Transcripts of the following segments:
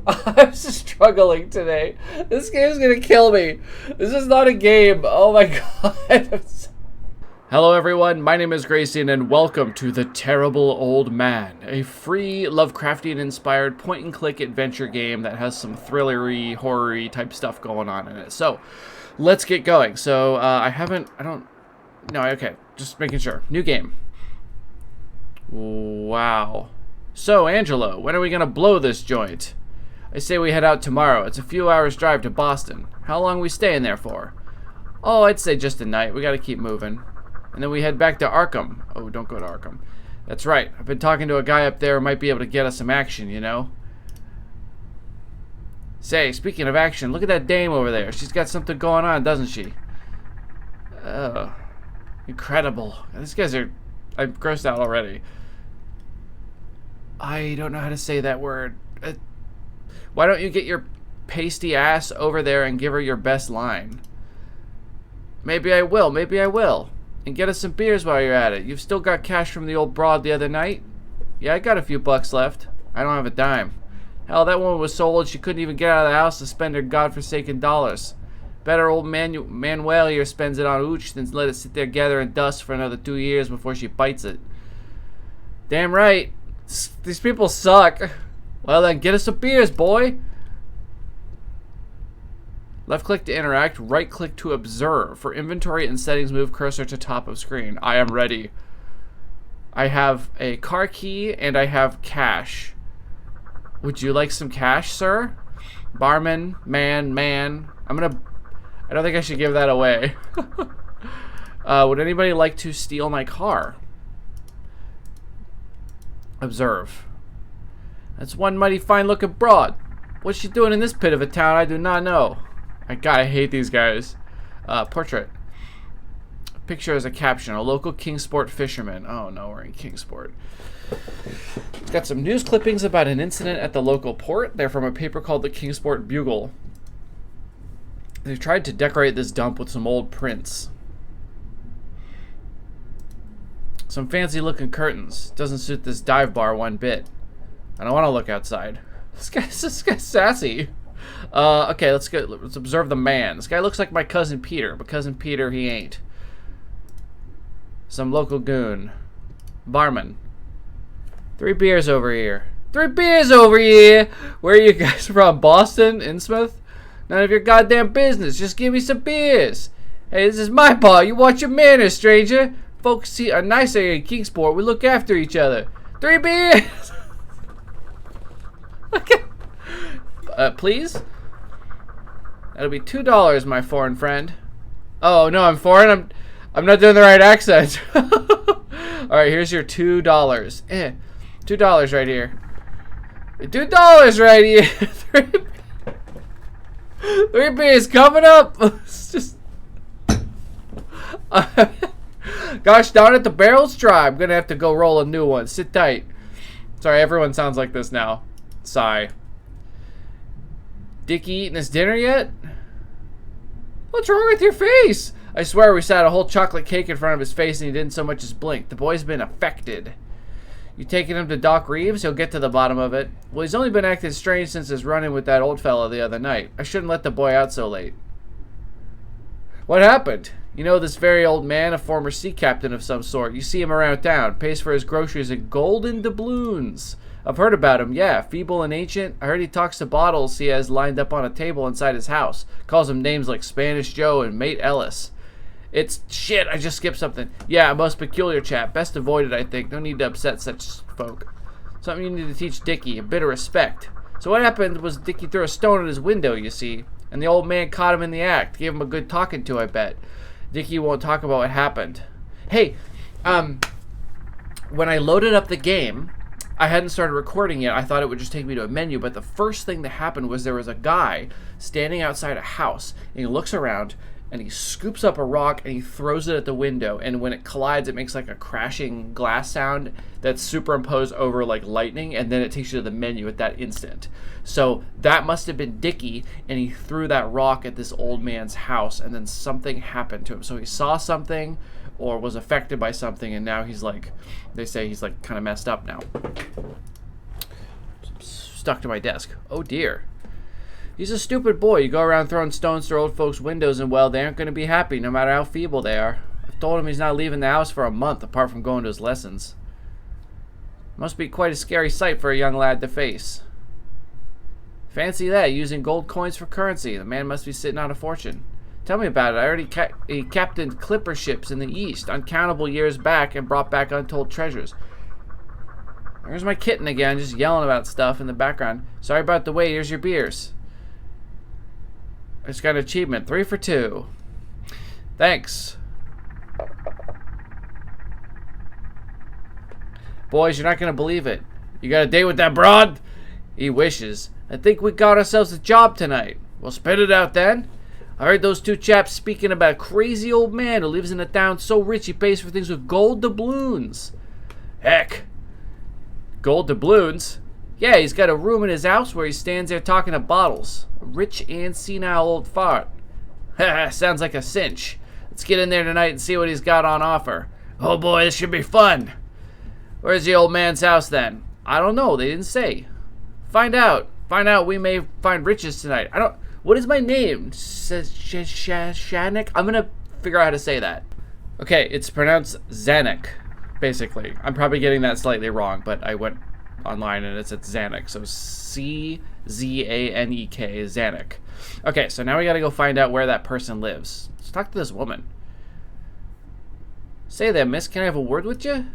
I'm struggling today. This game's gonna kill me. This is not a game. Oh my god. Hello everyone, my name is Grayson and welcome to The Terrible Old Man, a free Lovecraftian-inspired point-and-click adventure game that has some thrillery, horror-y type stuff going on in it. So, let's get going. So, okay, just making sure. New game. Wow. So, Angelo, when are we gonna blow this joint? I say we head out tomorrow. It's a few hours drive to Boston. How long are we staying there for? Oh, I'd say just a night. We gotta keep moving. And then we head back to Arkham. Oh, don't go to Arkham. That's right. I've been talking to a guy up there who might be able to get us some action, you know? Say, speaking of action, look at that dame over there. She's got something going on, doesn't she? Oh, incredible. These guys are... I'm grossed out already. I don't know how to say that word. Why don't you get your pasty ass over there and give her your best line? Maybe I will. Maybe I will. And get us some beers while you're at it. You've still got cash from the old broad the other night? Yeah, I got a few bucks left. I don't have a dime. Hell, that woman was so old she couldn't even get out of the house to spend her godforsaken dollars. Better old Manuel here spends it on ooch than let it sit there gathering dust for another 2 years before she bites it. Damn right. These people suck. Well then, get us some beers, boy. Left click to interact, right click to observe. For inventory and settings, move cursor to top of screen. I am ready. I have a car key and I have cash. Would you like some cash, sir? Barman, man. I don't think I should give that away. Would anybody like to steal my car? Observe. That's one mighty fine looking broad. What's she doing in this pit of a town? I do not know. I hate these guys. Portrait. Picture as a caption. A local Kingsport fisherman. Oh no, we're in Kingsport. It's got some news clippings about an incident at the local port. They're from a paper called the Kingsport Bugle. They've tried to decorate this dump with some old prints. Some fancy looking curtains. Doesn't suit this dive bar one bit. I don't want to look outside. This guy's sassy. Okay, let's observe the man. This guy looks like my cousin Peter, but cousin Peter he ain't. Some local goon. Barman. 3 beers over here. 3 beers over here! Where are you guys from? Boston? Innsmouth? None of your goddamn business. Just give me some beers. Hey, this is my bar. You watch your manners, stranger. Folks are nice here in Kingsport. We look after each other. 3 beers! Okay. Please? That'll be $2, my foreign friend. Oh no, I'm foreign. I'm not doing the right accent. All right, here's your $2. $2 right here. $2 right here. 3 beers coming up. It's just. Gosh darn it, the barrel's dry. I'm gonna have to go roll a new one. Sit tight. Sorry, everyone sounds like this now. Sigh. Dicky eating his dinner yet? What's wrong with your face? I swear we sat a whole chocolate cake in front of his face and he didn't so much as blink. The boy's been affected. You taking him to Doc Reeves? He'll get to the bottom of it. Well, he's only been acting strange since his run-in with that old fella the other night. I shouldn't let the boy out so late. What happened? You know this very old man, a former sea captain of some sort. You see him around town. Pays for his groceries in golden doubloons. I've heard about him, yeah. Feeble and ancient. I heard he talks to bottles he has lined up on a table inside his house. Calls them names like Spanish Joe and Mate Ellis. It's... Shit, I just skipped something. Yeah, a most peculiar chap. Best avoided, I think. No need to upset such folk. Something you need to teach Dicky. A bit of respect. So what happened was Dicky threw a stone at his window, you see. And the old man caught him in the act. Gave him a good talking to, I bet. Dicky won't talk about what happened. Hey, when I loaded up the game... I hadn't started recording yet. I thought it would just take me to a menu, but the first thing that happened was there was a guy standing outside a house, and he looks around, and he scoops up a rock, and he throws it at the window, and when it collides, it makes like a crashing glass sound that's superimposed over like lightning, and then it takes you to the menu at that instant. So that must have been Dicky, and he threw that rock at this old man's house, and then something happened to him. So he saw something, or was affected by something, and now he's like, they say he's like kind of messed up now. stuck to my desk. Oh, dear. He's a stupid boy. You go around throwing stones through old folks' windows and, well, they aren't going to be happy no matter how feeble they are. I've told him he's not leaving the house for a month apart from going to his lessons. Must be quite a scary sight for a young lad to face. Fancy that, using gold coins for currency. The man must be sitting on a fortune. Tell me about it. I already captained clipper ships in the East, uncountable years back, and brought back untold treasures. There's my kitten again, just yelling about stuff in the background. Sorry about the wait. Here's your beers. I just got an achievement. 3 for 2. Thanks. Boys, you're not going to believe it. You got a date with that broad? He wishes. I think we got ourselves a job tonight. Well, spit it out then. I heard those two chaps speaking about a crazy old man who lives in a town so rich he pays for things with gold doubloons. Heck. Gold doubloons? Yeah, he's got a room in his house where he stands there talking to bottles. A rich and senile old fart. Haha, sounds like a cinch. Let's get in there tonight and see what he's got on offer. Oh boy, this should be fun. Where's the old man's house then? I don't know, they didn't say. Find out. Find out, we may find riches tonight. What is my name? Shanik? I'm gonna figure out how to say that. Okay, it's pronounced Zanuck, basically. I'm probably getting that slightly wrong, but I went online and it said Zanuck. So C-Z-A-N-E-K, Zanuck. Okay, so now we gotta go find out where that person lives. Let's talk to this woman. Say there, miss, can I have a word with you?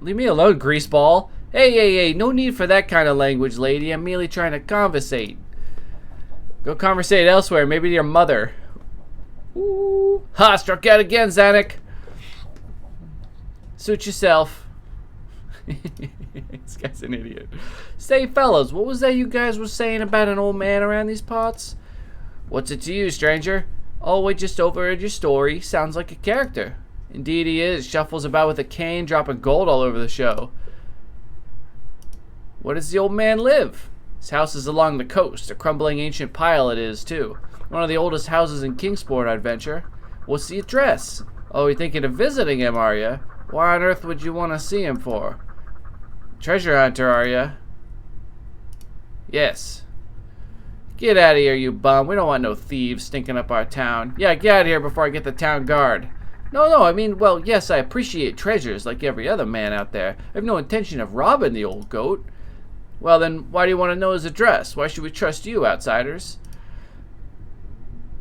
Leave me alone, greaseball. Hey, no need for that kind of language, lady. I'm merely trying to conversate. Go conversate elsewhere, maybe to your mother. Ooh. Ha, struck out again, Zanuck. Suit yourself. This guy's an idiot. Say, fellas, what was that you guys were saying about an old man around these parts? What's it to you, stranger? Oh, we just overheard your story. Sounds like a character. Indeed he is. Shuffles about with a cane, dropping gold all over the show. Where does the old man live? His house is along the coast. A crumbling ancient pile it is, too. One of the oldest houses in Kingsport, I'd venture. What's the address? Oh, you're thinking of visiting him, are you? Why on earth would you want to see him for? Treasure hunter, are you? Yes. Get out of here, you bum. We don't want no thieves stinking up our town. Yeah, get out of here before I get the town guard. No, I mean, well, yes, I appreciate treasures like every other man out there. I have no intention of robbing the old goat. Well, then, why do you want to know his address? Why should we trust you, outsiders?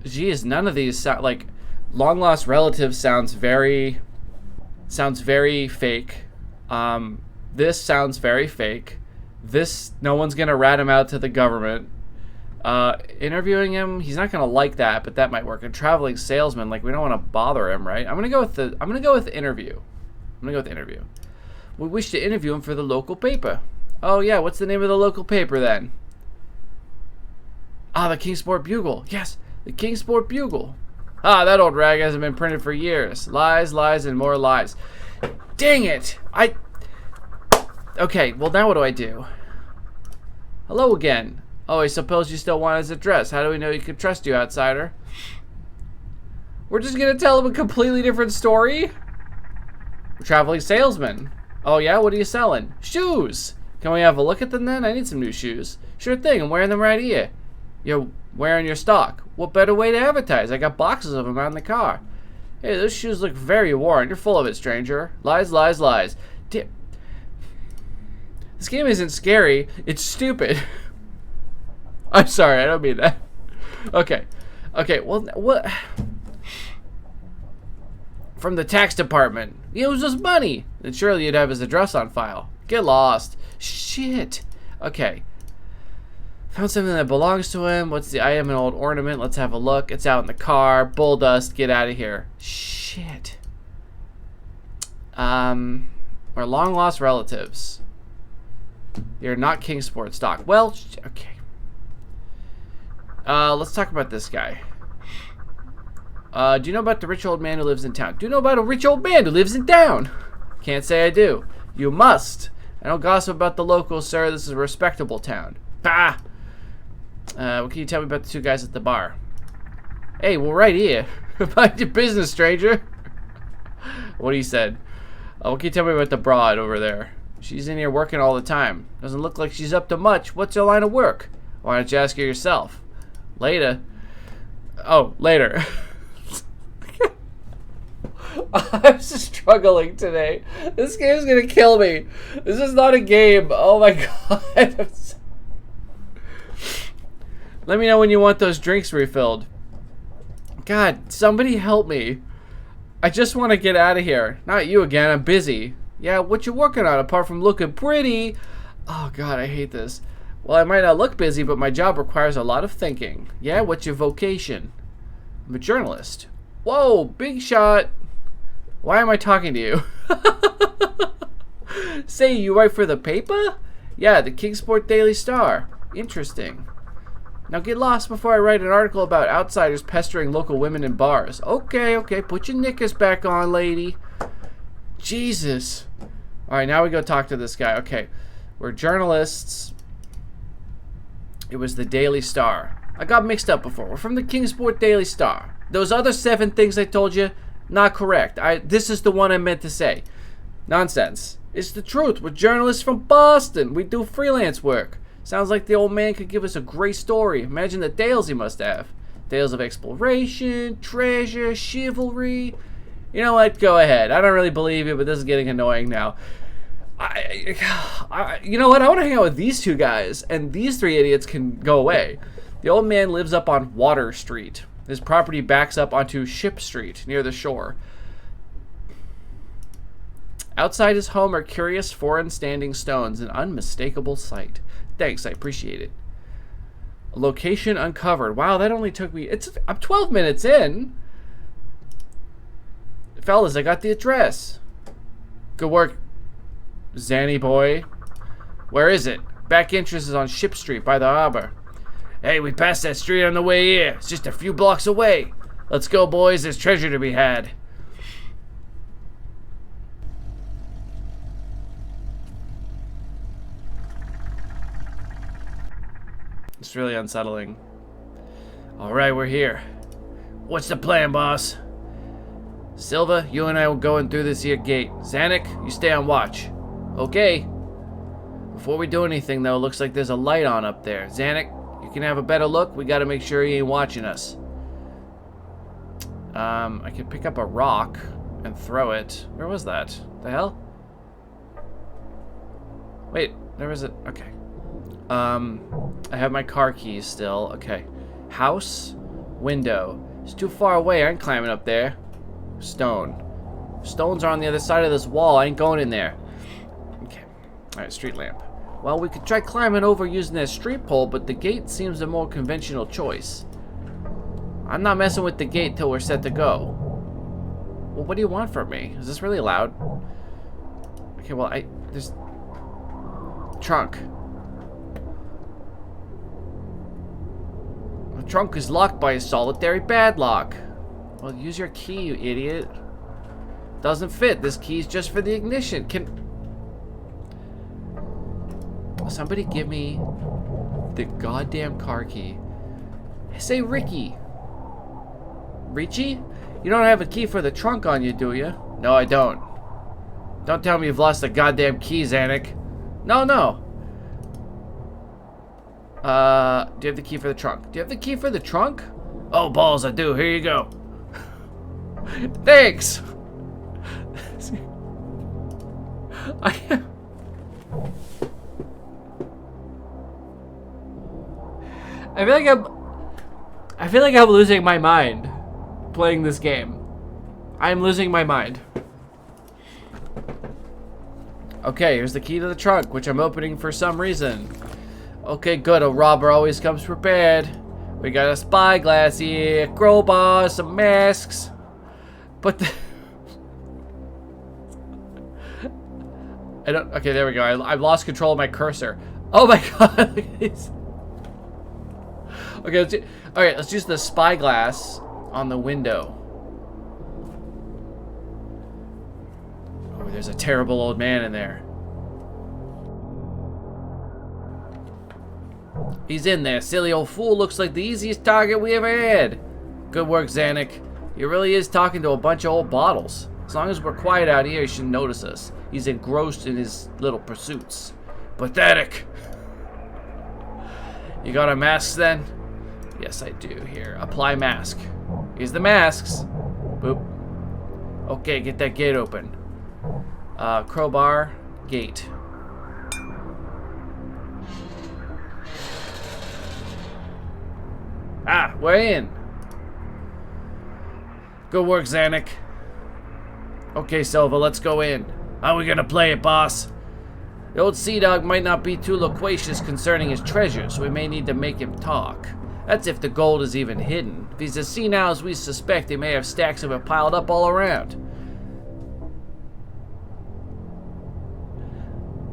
Geez, none of these sound like long-lost relatives sounds very fake. This sounds very fake. This, no one's going to rat him out to the government. Interviewing him, he's not gonna like that, but that might work. A traveling salesman, like we don't want to bother him, right? I'm gonna go with interview. We wish to interview him for the local paper. Oh yeah, what's the name of the local paper then? Ah, the Kingsport Bugle. Yes, the Kingsport Bugle. Ah, that old rag hasn't been printed for years. Lies, lies, and more lies. Dang it! Okay, well now what do I do? Hello again. Oh, I suppose you still want his address. How do we know he can trust you, outsider? We're just gonna tell him a completely different story? Traveling salesman. Oh yeah, what are you selling? Shoes! Can we have a look at them then? I need some new shoes. Sure thing, I'm wearing them right here. You're wearing your stock. What better way to advertise? I got boxes of them out in the car. Hey, those shoes look very worn. You're full of it, stranger. Lies, lies, lies. This game isn't scary, it's stupid. I'm sorry, I don't mean that. Okay, well, what? From the tax department. He owes us money. Then surely you'd have his address on file. Get lost. Shit. Okay. Found something that belongs to him. What's the item? An old ornament. Let's have a look. It's out in the car. Bull dust. Get out of here. Shit. We're long lost relatives. You're not Kingsport stock. Well, okay. Let's talk about this guy. Do you know about the rich old man who lives in town? Do you know about a rich old man who lives in town? Can't say I do. You must. I don't gossip about the locals, sir. This is a respectable town. Bah! What can you tell me about the two guys at the bar? Hey, we're right here. Mind your business, stranger. What he said. What can you tell me about the broad over there? She's in here working all the time. Doesn't look like she's up to much. What's her line of work? Why don't you ask her yourself? Later. Oh, later. I'm just struggling today. This game's gonna kill me. This is not a game. Oh my god. Let me know when you want those drinks refilled. God, somebody help me. I just want to get out of here. Not you again. I'm busy. Yeah, what you working on apart from looking pretty? Oh god, I hate this. Well, I might not look busy, but my job requires a lot of thinking. Yeah, what's your vocation? I'm a journalist. Whoa, big shot. Why am I talking to you? Say, you write for the paper? Yeah, the Kingsport Daily Star. Interesting. Now get lost before I write an article about outsiders pestering local women in bars. Okay, okay, put your knickers back on, lady. Jesus. Alright, now we go talk to this guy. Okay, we're journalists. It was the Daily Star. I got mixed up before. We're from the Kingsport Daily Star. Those other 7 things I told you, not correct. This is the one I meant to say. Nonsense. It's the truth. We're journalists from Boston. We do freelance work. Sounds like the old man could give us a great story. Imagine the tales he must have. Tales of exploration, treasure, chivalry. You know what? Go ahead. I don't really believe you, but this is getting annoying now. You know what? I want to hang out with these 2 guys, and these 3 idiots can go away. The old man lives up on Water Street. His property backs up onto Ship Street, near the shore. Outside his home are curious foreign standing stones, an unmistakable sight. Thanks, I appreciate it. Location uncovered. Wow, that only took me... I'm 12 minutes in. Fellas, I got the address. Good work, Zanny boy. Where is it? Back entrance is on Ship Street by the harbor. Hey, we passed that street on the way here. It's just a few blocks away. Let's go, boys. There's treasure to be had. It's really unsettling. Alright, we're here. What's the plan, boss? Silva, you and I will go in through this here gate. Zanuck, you stay on watch. Okay. Before we do anything, though, looks like there's a light on up there. Zanuck, you can have a better look. We gotta make sure he ain't watching us. I could pick up a rock and throw it. Where was that? The hell? Wait, there was it. Okay. I have my car keys still. Okay. House, window. It's too far away. I ain't climbing up there. Stone. Stones are on the other side of this wall. I ain't going in there. Okay. Alright, street lamp. Well, we could try climbing over using that street pole, but the gate seems a more conventional choice. I'm not messing with the gate till we're set to go. Well, what do you want from me? Is this really loud? Okay, well, there's... Trunk. The trunk is locked by a solitary padlock. Well, use your key, you idiot. Doesn't fit. This key's just for the ignition. Can somebody give me the goddamn car key? Say Ricky. Richie? You don't have a key for the trunk on you, do you? No, I don't. Don't tell me you've lost the goddamn key, Zanuck. No, no. Do you have the key for the trunk? Do you have the key for the trunk? Oh, balls, I do. Here you go. Thanks. I feel like I'm losing my mind playing this game. I'm losing my mind. Okay, here's the key to the trunk, which I'm opening for some reason. Okay, good. A robber always comes prepared. We got a spyglass here, crowbar, some masks. But I don't... Okay, there we go. I've lost control of my cursor. Oh my god. Look at these. Okay, alright, let's use the spyglass on the window. Oh, there's a terrible old man in there. He's in there. Silly old fool. Looks like the easiest target we ever had. Good work, Zanuck. He really is talking to a bunch of old bottles. As long as we're quiet out here, he shouldn't notice us. He's engrossed in his little pursuits. Pathetic. You got our masks then? Yes, I do. Here, apply mask. Here's the masks. Boop. Okay, get that gate open. Crowbar, gate. Ah, we're in. Good work, Zanuck. Okay, Silva, let's go in. How are we gonna play it, boss? The old sea dog might not be too loquacious concerning his treasure, so we may need to make him talk. That's if the gold is even hidden. If he's as senile as we suspect, he may have stacks of it piled up all around.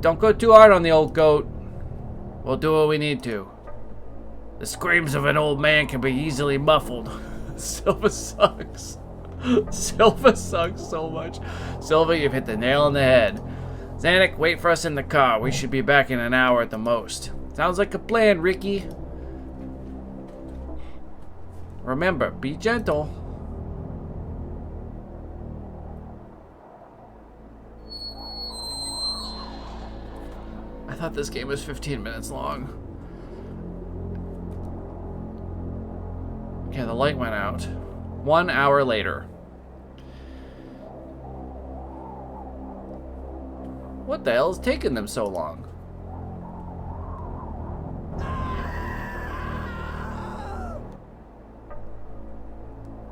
Don't go too hard on the old goat. We'll do what we need to. The screams of an old man can be easily muffled. Silva sucks. Silva sucks so much. Silva, you've hit the nail on the head. Zanuck, wait for us in the car. We should be back in an hour at the most. Sounds like a plan, Ricky. Remember, be gentle. I thought this game was 15 minutes long. Okay, the light went out. 1 hour later. What the hell is taking them so long?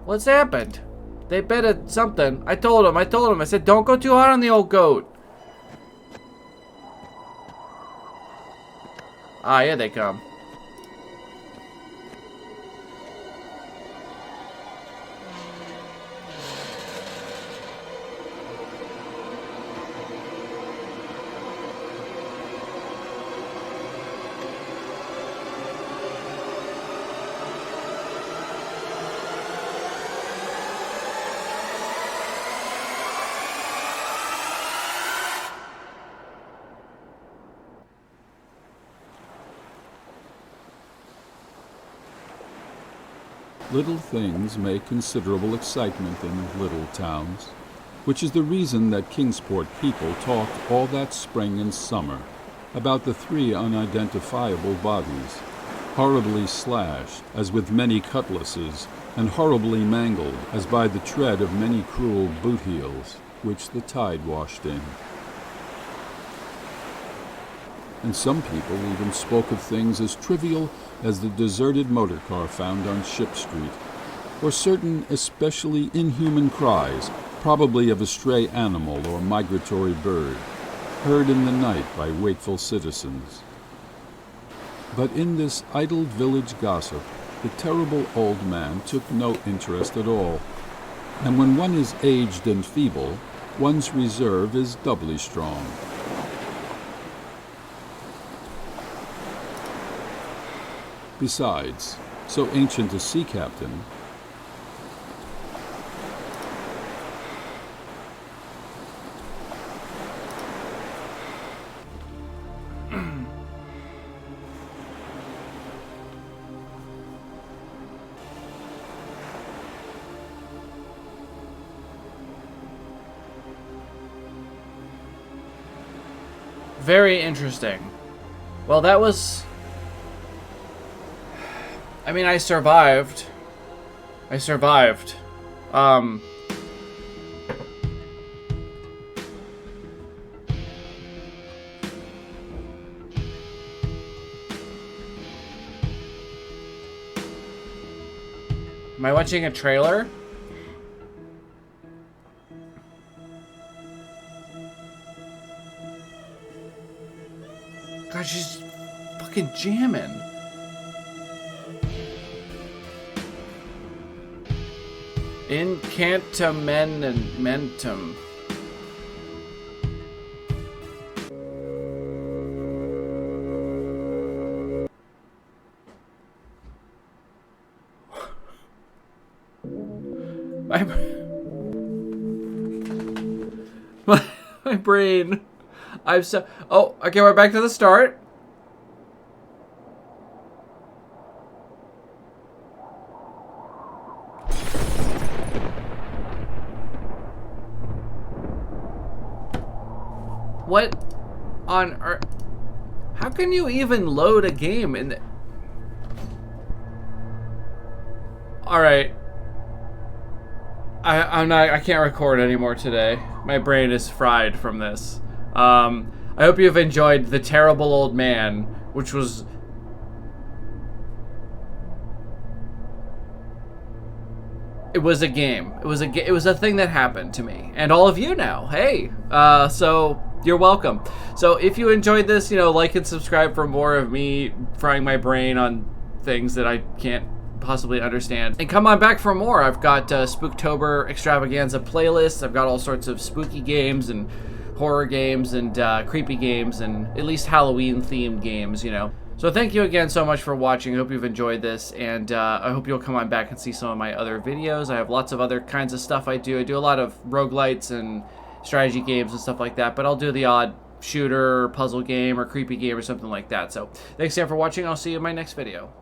What's happened? They betted something. I told him. I said, don't go too hard on the old goat. Ah, here they come. Little things make considerable excitement in little towns, which is the reason that Kingsport people talked all that spring and summer about the 3 unidentifiable bodies, horribly slashed as with many cutlasses, and horribly mangled as by the tread of many cruel boot heels, which the tide washed in. And some people even spoke of things as trivial as the deserted motor car found on Ship Street, or certain especially inhuman cries, probably of a stray animal or migratory bird, heard in the night by wakeful citizens. But in this idle village gossip, the terrible old man took no interest at all, and when one is aged and feeble, one's reserve is doubly strong. Besides, so ancient a sea captain Very interesting. Well, that was... I mean, I survived. Am I watching a trailer? God, she's fucking jamming. Incantamentum. My brain. I'm so... Oh, okay, we're back to the start. What on earth? How can you even load a game in the... Alright. I can't record anymore today. My brain is fried from this. I hope you've enjoyed The Terrible Old Man, which was... It was a game. It was a thing that happened to me. And all of you now. Hey. So you're welcome. So if you enjoyed this, like and subscribe for more of me frying my brain on things that I can't possibly understand. And come on back for more. I've got Spooktober extravaganza playlists. I've got all sorts of spooky games and horror games and creepy games and at least Halloween themed games, So thank you again so much for watching. I hope you've enjoyed this, and I hope you'll come on back and see some of my other videos. I have lots of other kinds of stuff I do. I do a lot of roguelites and strategy games and stuff like that, but I'll do the odd shooter or puzzle game or creepy game or something like that. So thanks again for watching. I'll see you in my next video.